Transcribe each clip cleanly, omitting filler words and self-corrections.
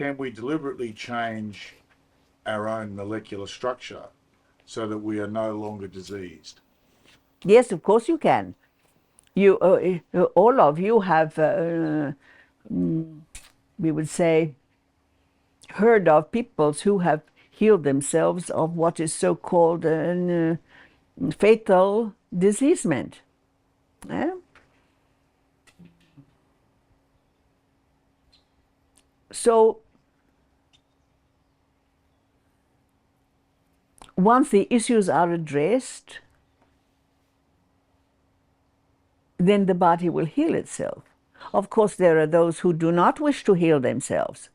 can we deliberately change our own molecular structure so that we are no longer diseased? Yes, of course you can. You, all of you have, we would say, heard of peoples who have healed themselves of what is so-called fatal diseasement. Yeah? So once the issues are addressed, then the body will heal itself. Of course, there are those who do not wish to heal themselves,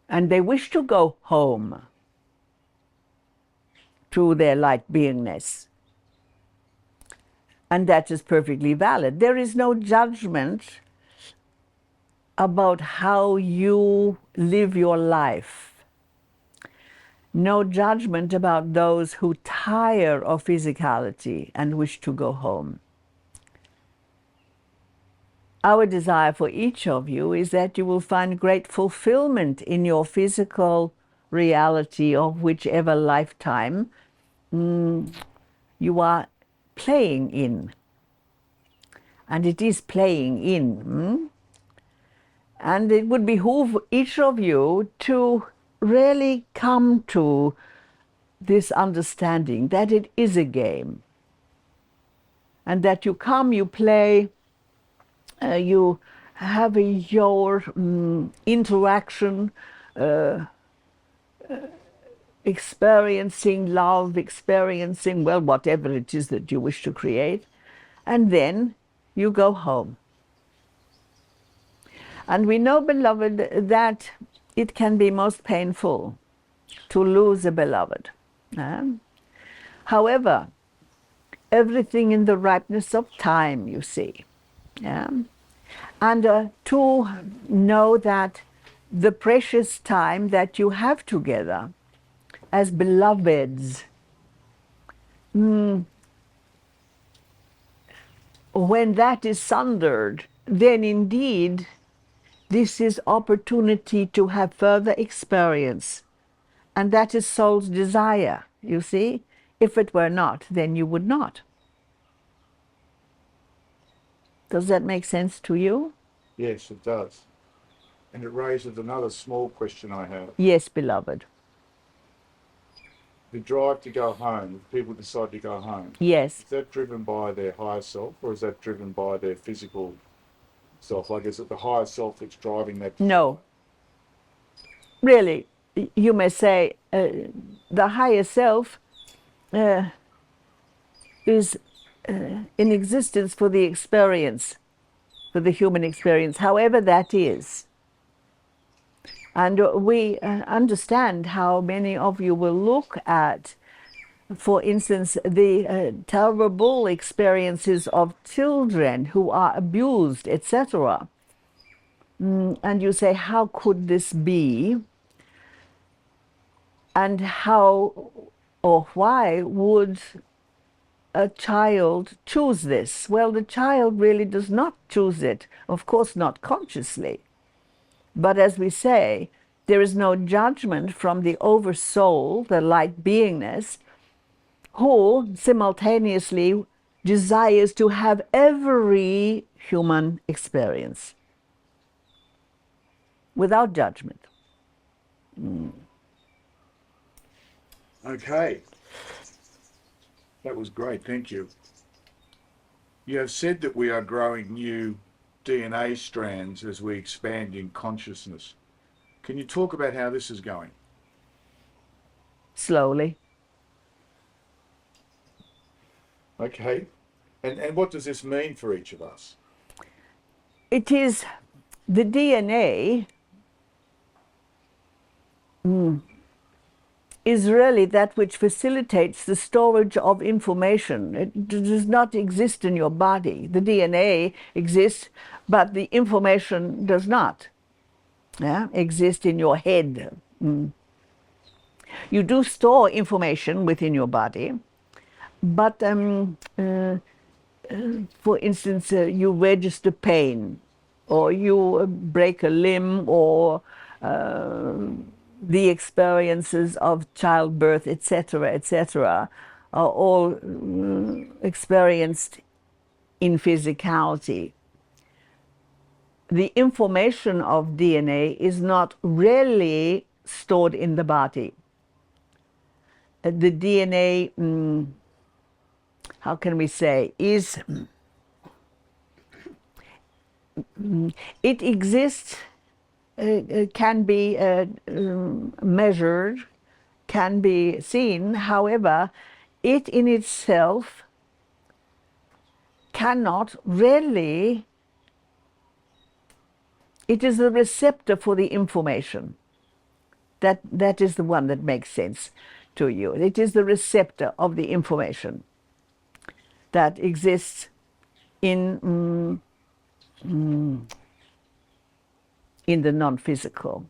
and they wish to go home to their light beingness. And that is perfectly valid. There is no judgment about how you live your life. No judgment about those who tire of physicality and wish to go home. Our desire for each of you is that you will find great fulfillment in your physical reality of whichever lifetime you are playing in. And it is playing in. And it would behoove each of you to really come to this understanding that it is a game. And that you come, you play, you have your interaction, experiencing love, experiencing, well, whatever it is that you wish to create, and then you go home. And we know, beloved, that it can be most painful to lose a beloved. However, everything in the ripeness of time, you see. Yeah? And to know that the precious time that you have together as beloveds, when that is sundered, then indeed this is opportunity to have further experience. And that is soul's desire, you see. If it were not, then you would not. Does that make sense to you? Yes, it does. And it raises another small question I have. Yes, beloved. The drive to go home, if people decide to go home, Yes. is that driven by their higher self, or is that driven by their physical self? Like, is it the higher self that's driving that? No. Really, you may say the higher self is in existence for the experience, for the human experience, however that is. And we understand how many of you will look at, for instance, the terrible experiences of children who are abused, etc. And you say, how could this be? And how or why would a child choose this? Well, the child really does not choose it, of course not consciously. But as we say, there is no judgment from the oversoul, the light beingness, who simultaneously desires to have every human experience without judgment. Okay. That was great, thank you. You have said that we are growing new DNA strands as we expand in consciousness. Can you talk about how this is going? Slowly. Okay. And what does this mean for each of us? It is the DNA is really that which facilitates the storage of information. It does not exist in your body. The DNA exists, but the information does not exist in your head. You do store information within your body, but for instance, you register pain, or you break a limb, or the experiences of childbirth, etc., etc., are all experienced in physicality. The information of DNA is not really stored in the body. The DNA, how can we say, is it exists, can be measured, can be seen. However, it in itself cannot really, it is the receptor for the information. That is the one that makes sense to you. It is the receptor of the information that exists in the non-physical.